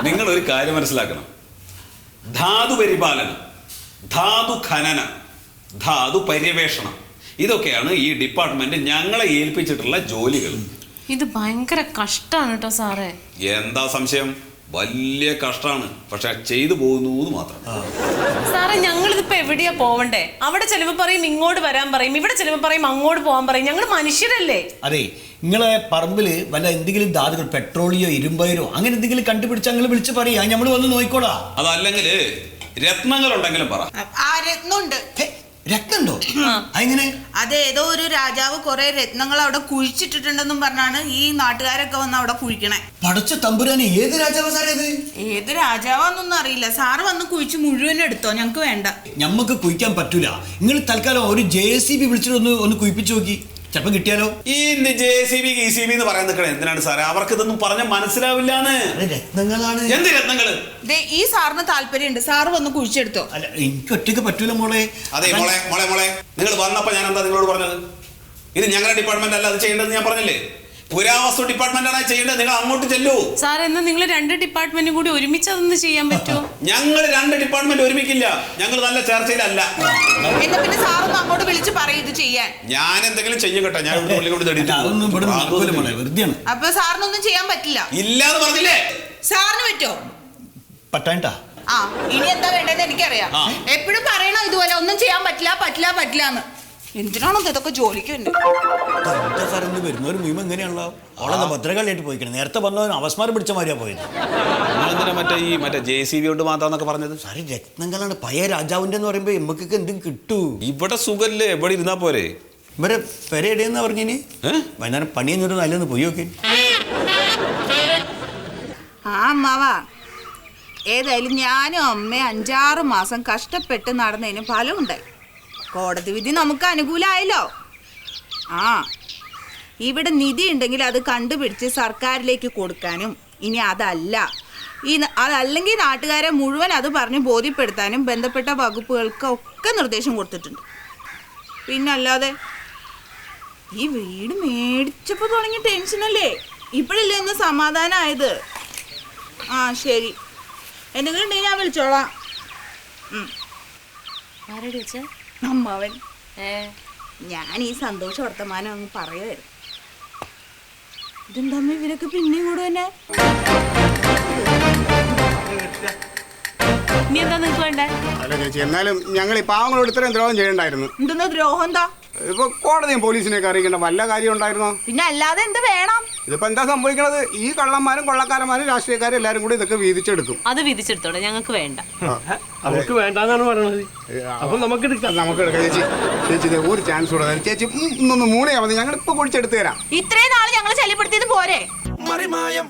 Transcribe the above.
നിങ്ങൾ ഒരു കാര്യം മനസ്സിലാക്കണം. ധാതു പരിപാലനം, ധാതു ഖനനം, ധാതു പര്യവേഷണം, ഇതൊക്കെയാണ് ഈ ഡിപ്പാർട്ട്മെന്റ് ഞങ്ങളെ ഏൽപ്പിച്ചിട്ടുള്ള ജോലികൾ. ഇത് ഭയങ്കര കഷ്ടാണ് കേട്ടോ സാറേ. എന്താ സംശയം? വലിയ കഷ്ടാണ്. പക്ഷെ ചെയ്തു പോകുന്നു മാത്രം. സാറേ, ഞങ്ങളിതിപ്പോ എവിടെയാ പോവണ്ടേ? അവിടെ ചിലപ്പോ പറയും ഇങ്ങോട്ട് വരാൻ പറയും, ഇവിടെ ചിലപ്പോ പറയും അങ്ങോട്ട് പോകാൻ പറയും. ഞങ്ങൾ മനുഷ്യരല്ലേ? അതെ, നിങ്ങളെ പറമ്പില് വല്ല എന്തെങ്കിലും ധാതുകൾ, പെട്രോളിയോ ഇരുമ്പയിരോ അങ്ങനെ എന്തെങ്കിലും കണ്ടുപിടിച്ചാൽ നിങ്ങൾ വിളിച്ച് പറയാ, നമ്മൾ വന്ന് നോക്കിക്കോളാം. അതല്ലെങ്കിൽ രത്നങ്ങൾ ഉണ്ടെങ്കിലും പറ. ആ രത്നമുണ്ട്. രത്നമുണ്ടോ? അങ്ങനെ അതേതോ ഒരു രാജാവ് കുറെ രത്നങ്ങൾ അവിടെ കുഴിച്ചിട്ടിട്ടുണ്ടെന്നും പറഞ്ഞാണ് ഈ നാട്ടുകാരൊക്കെ വന്ന് അവിടെ കുഴിക്കണേ. പടച്ച തമ്പുരാന്, ഏത് രാജാവാ സാറേ ഇത്? ഏത് രാജാവാന്നൊന്നും അറിയില്ല. സാറ് വന്ന് കുഴിച്ച് മുഴുവൻ എടുത്തോ, ഞങ്ങക്ക് വേണ്ട. ഞമ്മക്ക് കുഴിക്കാൻ പറ്റൂല. നിങ്ങൾ തൽക്കാലം ഒരു JCB വിളിച്ചിട്ട് ഒന്ന് കുഴിപ്പിച്ചു നോക്കി, ചിലപ്പോ കിട്ടിയാലോ. ഈ JCB ECB എന്ന് പറയാൻ നിൽക്കണേ എന്തിനാണ് സാറേ? അവർക്ക് ഇതൊന്നും പറഞ്ഞാൽ മനസ്സിലാവില്ലാന്ന്. രത്നങ്ങളാണ്. എന്ത് രത്നങ്ങള്? ഈ സാറിന് താല്പര്യമുണ്ട്, സാറ് വന്ന് കുഴിച്ചെടുത്തോ. അല്ല, എനിക്ക് ഒറ്റയ്ക്ക് പറ്റൂല മോളെ. അതെ മോളെ, നിങ്ങൾ വന്നപ്പോ ഞാൻ എന്താ നിങ്ങളോട് പറഞ്ഞത്? ഇത് ഞങ്ങളുടെ ഡിപ്പാർട്ട്മെന്റ് അല്ല അത് ചെയ്യേണ്ടത്. ഞാൻ പറഞ്ഞില്ലേ, പുരാവസ്തു ഡിപ്പാർട്ട്മെന്റ് ആണ് ചെയ്യേണ്ടത്. നിങ്ങൾ അങ്ങോട്ട് ചെല്ലൂ. സാർ, എന്നാ നിങ്ങൾ 2 ഡിപ്പാർട്ട്മെന്റും കൂടി ഒരുമിച്ച് അതൊന്ന് ചെയ്യാൻ പറ്റുമോ? ഞങ്ങൾ 2 ഡിപ്പാർട്ട്മെന്റ് ഒരുമിക്കില്ല. ഞങ്ങൾ നല്ല ചർച്ചയിലല്ല. എന്നാ പിന്നെ സാറൊന്ന് അങ്ങോട്ട് വിളിച്ച് പറയും ഇത് ചെയ്യാൻ. ഞാൻ എന്തെങ്കിലും ചെയ്യും കേട്ടോ. ഞാൻ വെറുതെയാണ്. അപ്പൊ സാറിനൊന്നും ചെയ്യാൻ പറ്റില്ല. ഇല്ലാന്ന് പറഞ്ഞില്ലേ? സാറിന് പറ്റോ? പറ്റാണ്ടാ. ആ, ഇനി എന്താ വേണ്ടത് എനിക്കറിയാം. എപ്പോഴും പറയണോ ഇതുപോലെ ഒന്നും ചെയ്യാൻ പറ്റില്ല എന്ന്. എന്തിനാണോ ഇതൊക്കെ ജോലിക്ക് വരുന്നവർ മുഴുവൻ എങ്ങനെയാണല്ലോ. അവളെ ഭദ്രകാളിയായിട്ട് പോയിക്കണം. നേരത്തെ വന്നവന് അവസ്മാരം പിടിച്ച മാതിരിയാ പോയത്. മറ്റേ JCB കൊണ്ട് മാത്രമെന്നൊക്കെ പറഞ്ഞത്. സാറി, രത്നങ്ങളാണ്. പഴയ രാജാവിന്റെ എന്ന് പറയുമ്പോ എമ്മക്കൊക്കെ എന്തും കിട്ടൂ. ഇവിടെ സുഖല്ലേ? എവിടെ ഇരുന്നാ പോരെ? ഇവരെ പെരയിടെയെന്നാ പറഞ്ഞിനി. വൈകുന്നേരം പണി കഴിഞ്ഞിട്ട് നല്ലൊന്ന് പോയി നോക്കി. ആ അമ്മാവാ, ഏതായാലും ഞാനും അമ്മയും 5-6 മാസം കഷ്ടപ്പെട്ട് നടന്നതിന് ഫലമുണ്ടായി. കോടതി വിധി നമുക്ക് അനുകൂലമായല്ലോ. ആ, ഇവിടെ നിധി ഉണ്ടെങ്കിൽ അത് കണ്ടുപിടിച്ച് സർക്കാരിലേക്ക് കൊടുക്കാനും, ഇനി അതല്ലെങ്കിൽ നാട്ടുകാരെ മുഴുവൻ അത് പറഞ്ഞ് ബോധ്യപ്പെടുത്താനും ബന്ധപ്പെട്ട വകുപ്പുകൾക്കൊക്കെ നിർദ്ദേശം കൊടുത്തിട്ടുണ്ട്. പിന്നല്ലാതെ ഈ വീട് മേടിച്ചപ്പോൾ തുടങ്ങിയ ടെൻഷനല്ലേ, ഇപ്പോഴല്ലേ ഒന്ന് സമാധാനമായത്. ആ ശരി, എന്തെങ്കിലും ഉണ്ടെങ്കിൽ ഞാൻ വിളിച്ചോളാം. അമ്മാവൻ, ഞാൻ ഈ സന്തോഷ വർത്തമാനം അങ്ങ് പറയുമായിരുന്നു. ഇതെന്താ ഇവരൊക്കെ പിന്നെയും കൂടെ തന്നെ? ഇനി എന്താ നിങ്ങൾക്ക് വേണ്ടേ? അല്ല ചേച്ചി, എന്നാലും ഞങ്ങൾ ഈ പാവങ്ങളോട് ഇത്രയും ദ്രോഹം ചെയ്യണ്ടായിരുന്നു. എന്തെന്നാ ദ്രോഹം? എന്താ ഇപ്പൊ കോടതിയും പോലീസിനെയൊക്കെ അറിയിക്കേണ്ട വല്ല കാര്യം ഉണ്ടായിരുന്നോ? പിന്നെ അല്ലാതെ എന്ത് വേണം? ഇതിപ്പോ എന്താ സംഭവിക്കണത്? ഈ കള്ളന്മാരും കൊള്ളക്കാരന്മാരും രാഷ്ട്രീയക്കാരും എല്ലാരും കൂടി ഇതൊക്കെ വീതിച്ചെടുക്കും. അത് വിധിച്ചെടുത്തോടെ, ഞങ്ങൾക്ക് വേണ്ട. അവർക്ക് വേണ്ടാന്നാണ് പറയണത്. അപ്പൊ നമുക്ക് എടുക്കാം ചേച്ചി. ചേച്ചി ഒരു ചാൻസ് കൂടെ ചേച്ചി, മൂണയാ മതി. ഞങ്ങൾ ഇപ്പൊ കുഴിച്ചെടുത്ത് തരാം. ഇത്രയും നാള് ഞങ്ങൾ ശല്യപ്പെടുത്തിയത് പോരെ? മറിമായം